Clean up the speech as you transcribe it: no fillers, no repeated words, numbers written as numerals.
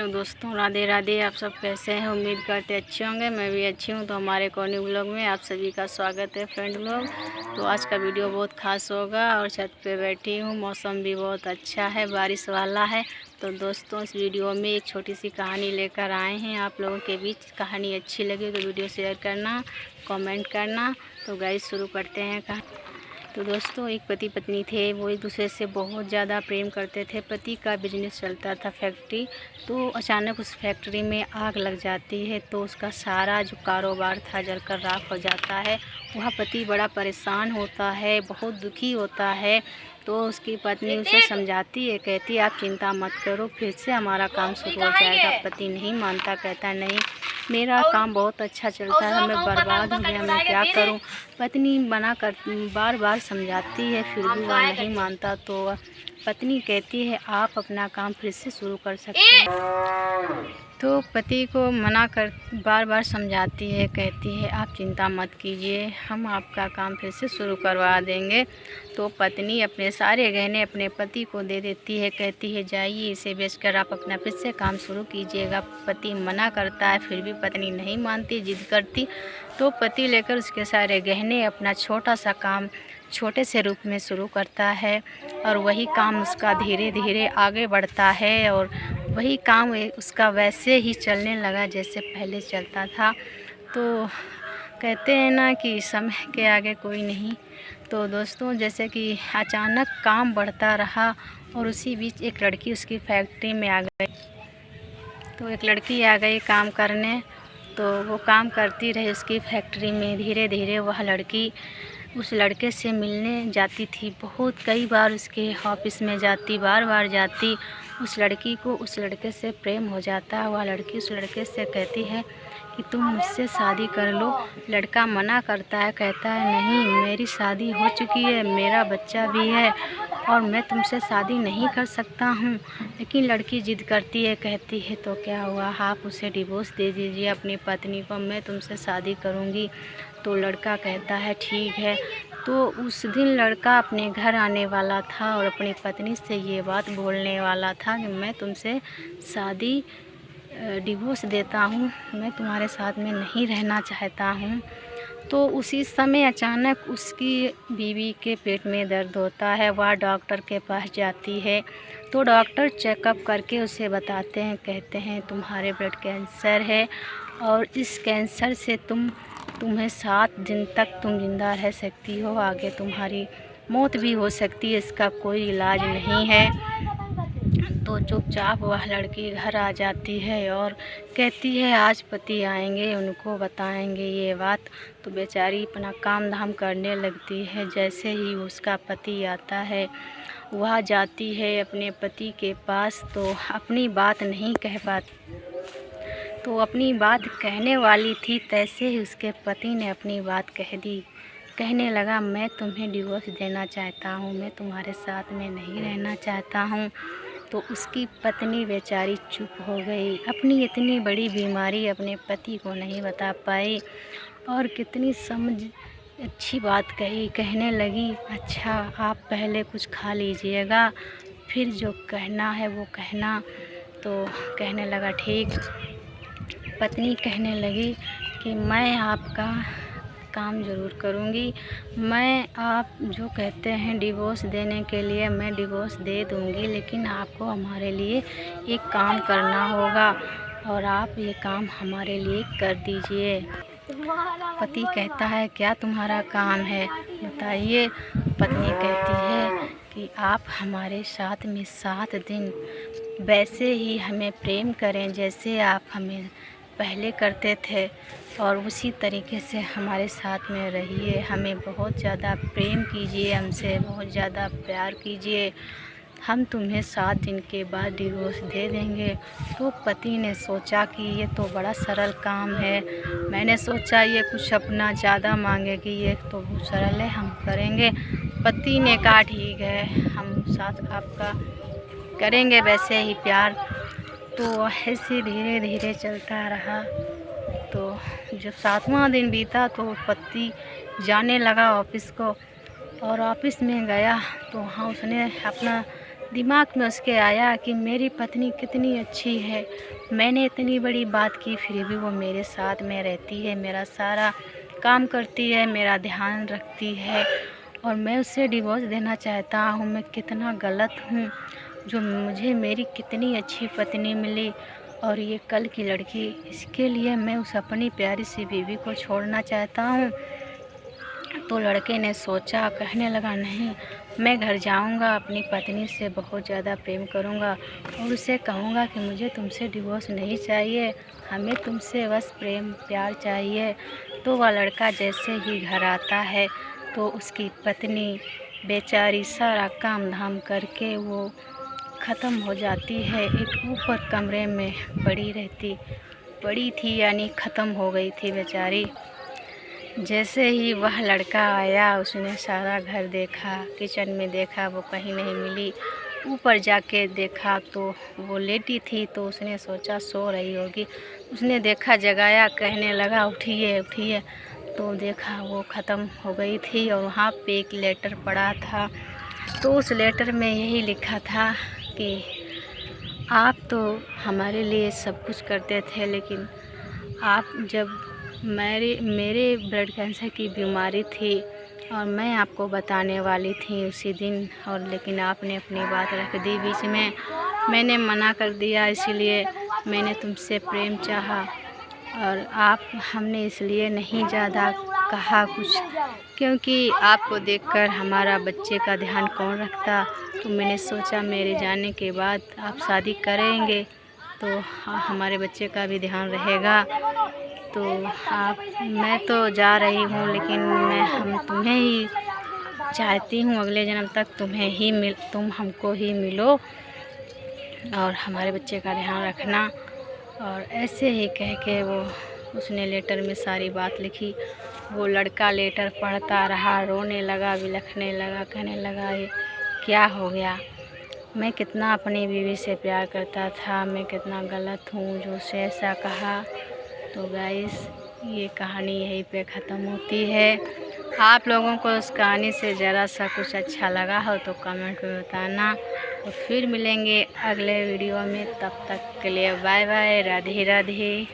Hello दोस्तों, राधे राधे। आप सब कैसे हैं? उम्मीद करते अच्छे होंगे। मैं भी अच्छी हूं। तो हमारे कॉर्नी व्लॉग में आप सभी का स्वागत है फ्रेंड लोग। तो आज का वीडियो बहुत खास होगा और छत पे बैठी हूं। मौसम भी बहुत अच्छा है, बारिश वाला है। तो दोस्तों, इस वीडियो में एक छोटी सी कहानी लेकर आए हैं आप लोगों के बीच। कहानी अच्छी लगी तो वीडियो शेयर करना, कमेंट करना। तो गाइस शुरू करते हैं कहानी। तो दोस्तों, एक पति पत्नी थे। वो एक दूसरे से बहुत ज़्यादा प्रेम करते थे। पति का बिजनेस चलता था फैक्ट्री। तो अचानक उस फैक्ट्री में आग लग जाती है। तो उसका सारा जो कारोबार था जलकर राख हो जाता है। वह पति बड़ा परेशान होता है, बहुत दुखी होता है। तो उसकी पत्नी उसे समझाती है, कहती है आप चिंता मत करो, फिर से हमारा काम शुरू हो जाएगा। पति नहीं मानता, कहता नहीं, मेरा काम बहुत अच्छा चलता है, मैं बर्बाद हो गया, मैं क्या करूं। पत्नी मना कर बार बार समझाती है, फिर भी वह नहीं मानता। तो पत्नी कहती है आप अपना काम फिर से शुरू कर सकते हैं। तो पति को मना कर बार बार समझाती है, कहती है आप चिंता मत कीजिए, हम आपका काम फिर से शुरू करवा देंगे। तो पत्नी अपने सारे गहने अपने पति को दे देती है, कहती है जाइए इसे बेचकर आप अपना फिर से काम शुरू कीजिएगा। पति मना करता है, फिर भी पत्नी नहीं मानती, जिद करती। तो पति लेकर उसके सारे गहने अपना छोटा सा काम छोटे से रूप में शुरू करता है और वही काम उसका धीरे धीरे आगे बढ़ता है और वही काम उसका वैसे ही चलने लगा जैसे पहले चलता था। तो कहते हैं ना कि समय के आगे कोई नहीं। तो दोस्तों, जैसे कि अचानक काम बढ़ता रहा और उसी बीच एक लड़की उसकी फैक्ट्री में आ गई। तो एक लड़की आ गई काम करने। तो वो काम करती रही उसकी फैक्ट्री में। धीरे धीरे वह लड़की उस लड़के से मिलने जाती थी। बहुत कई बार उसके ऑफिस में जाती, बार बार जाती। उस लड़की को उस लड़के से प्रेम हो जाता। वह लड़की उस लड़के से कहती है कि तुम मुझसे शादी कर लो। लड़का मना करता है, कहता है नहीं, मेरी शादी हो चुकी है, मेरा बच्चा भी है और मैं तुमसे शादी नहीं कर सकता हूँ। लेकिन लड़की जिद करती है, कहती है तो क्या हुआ, आप उसे डिवोर्स दे दीजिए अपनी पत्नी को, मैं तुमसे शादी करूँगी। तो लड़का कहता है ठीक है। तो उस दिन लड़का अपने घर आने वाला था और अपनी पत्नी से ये बात बोलने वाला था कि मैं तुमसे शादी डिवोर्स देता हूँ, मैं तुम्हारे साथ में नहीं रहना चाहता हूँ। तो उसी समय अचानक उसकी बीवी के पेट में दर्द होता है। वह डॉक्टर के पास जाती है। तो डॉक्टर चेकअप करके उसे बताते हैं, कहते हैं तुम्हारे ब्लड कैंसर है और इस कैंसर से तुम्हें 7 दिन तक तुम जिंदा रह सकती हो, आगे तुम्हारी मौत भी हो सकती है, इसका कोई इलाज नहीं है। तो चुपचाप वह लड़की घर आ जाती है और कहती है आज पति आएंगे, उनको बताएंगे ये बात। तो बेचारी अपना काम धाम करने लगती है। जैसे ही उसका पति आता है, वह जाती है अपने पति के पास। तो अपनी बात नहीं कह पाती, तो अपनी बात कहने वाली थी, तैसे ही उसके पति ने अपनी बात कह दी। कहने लगा मैं तुम्हें डिवोर्स देना चाहता हूँ, मैं तुम्हारे साथ में नहीं रहना चाहता हूँ। तो उसकी पत्नी बेचारी चुप हो गई। अपनी इतनी बड़ी बीमारी अपने पति को नहीं बता पाई और कितनी समझ अच्छी बात कही। कहने लगी अच्छा आप पहले कुछ खा लीजिएगा, फिर जो कहना है वो कहना। तो कहने लगा ठीक। पत्नी कहने लगी कि मैं आपका काम ज़रूर करूँगी, मैं आप जो कहते हैं डिवोर्स देने के लिए मैं डिवोर्स दे दूँगी, लेकिन आपको हमारे लिए एक काम करना होगा और आप ये काम हमारे लिए कर दीजिए। पति कहता है क्या तुम्हारा काम है, बताइए। पत्नी कहती है कि आप हमारे साथ में 7 दिन वैसे ही हमें प्रेम करें जैसे आप हमें पहले करते थे और उसी तरीके से हमारे साथ में रहिए। हमें बहुत ज़्यादा प्रेम कीजिए, हमसे बहुत ज़्यादा प्यार कीजिए, हम तुम्हें 7 दिन के बाद डिवोर्स दे देंगे। तो पति ने सोचा कि ये तो बड़ा सरल काम है, मैंने सोचा ये कुछ अपना ज़्यादा मांगेगी, ये तो बहुत सरल है, हम करेंगे। पति ने कहा ठीक है, हम साथ आपका करेंगे वैसे ही प्यार। तो ऐसे धीरे धीरे चलता रहा। तो जब 7वां दिन बीता तो पति जाने लगा ऑफिस को और ऑफिस में गया तो वहाँ उसने अपना दिमाग में उसके आया कि मेरी पत्नी कितनी अच्छी है, मैंने इतनी बड़ी बात की फिर भी वो मेरे साथ में रहती है, मेरा सारा काम करती है, मेरा ध्यान रखती है और मैं उससे डिवोर्स देना चाहता हूँ। मैं कितना गलत हूँ जो मुझे मेरी कितनी अच्छी पत्नी मिली और ये कल की लड़की, इसके लिए मैं उस अपनी प्यारी सी बीवी को छोड़ना चाहता हूँ। तो लड़के ने सोचा, कहने लगा नहीं, मैं घर जाऊंगा, अपनी पत्नी से बहुत ज़्यादा प्रेम करूंगा और उसे कहूंगा कि मुझे तुमसे डिवोर्स नहीं चाहिए, हमें तुमसे बस प्रेम प्यार चाहिए। तो वह लड़का जैसे ही घर आता है तो उसकी पत्नी बेचारी सारा काम धाम करके वो ख़त्म हो जाती है, एक ऊपर कमरे में पड़ी थी, यानी ख़त्म हो गई थी बेचारी। जैसे ही वह लड़का आया उसने सारा घर देखा, किचन में देखा, वो कहीं नहीं मिली। ऊपर जाके देखा तो वो लेटी थी, तो उसने सोचा सो रही होगी। उसने देखा, जगाया, कहने लगा उठिए उठिए, तो देखा वो ख़त्म हो गई थी और वहाँ पे एक लेटर पड़ा था। तो उस लेटर में यही लिखा था कि आप तो हमारे लिए सब कुछ करते थे, लेकिन आप जब मेरे ब्लड कैंसर की बीमारी थी और मैं आपको बताने वाली थी उसी दिन, और लेकिन आपने अपनी बात रख दी बीच में, मैंने मना कर दिया, इसीलिए मैंने तुमसे प्रेम चाहा और हमने इसलिए नहीं ज़्यादा कहा कुछ, क्योंकि आपको देखकर हमारा बच्चे का ध्यान कौन रखता। तो मैंने सोचा मेरे जाने के बाद आप शादी करेंगे तो हमारे बच्चे का भी ध्यान रहेगा। तो मैं तो जा रही हूँ, लेकिन हम तुम्हें ही चाहती हूँ, अगले जन्म तक तुम हमको ही मिलो और हमारे बच्चे का ध्यान रखना। और ऐसे ही कह के उसने लेटर में सारी बात लिखी। वो लड़का लेटर पढ़ता रहा, रोने लगा, बिलखने लगा, कहने लगा ये क्या हो गया, मैं कितना अपनी बीवी से प्यार करता था, मैं कितना गलत हूँ जो उसे ऐसा कहा। तो गाइस, ये कहानी यहीं पे ख़त्म होती है। आप लोगों को उस कहानी से ज़रा सा कुछ अच्छा लगा हो तो कमेंट में बताना। तो फिर मिलेंगे अगले वीडियो में, तब तक के लिए बाय बाय, राधे राधे।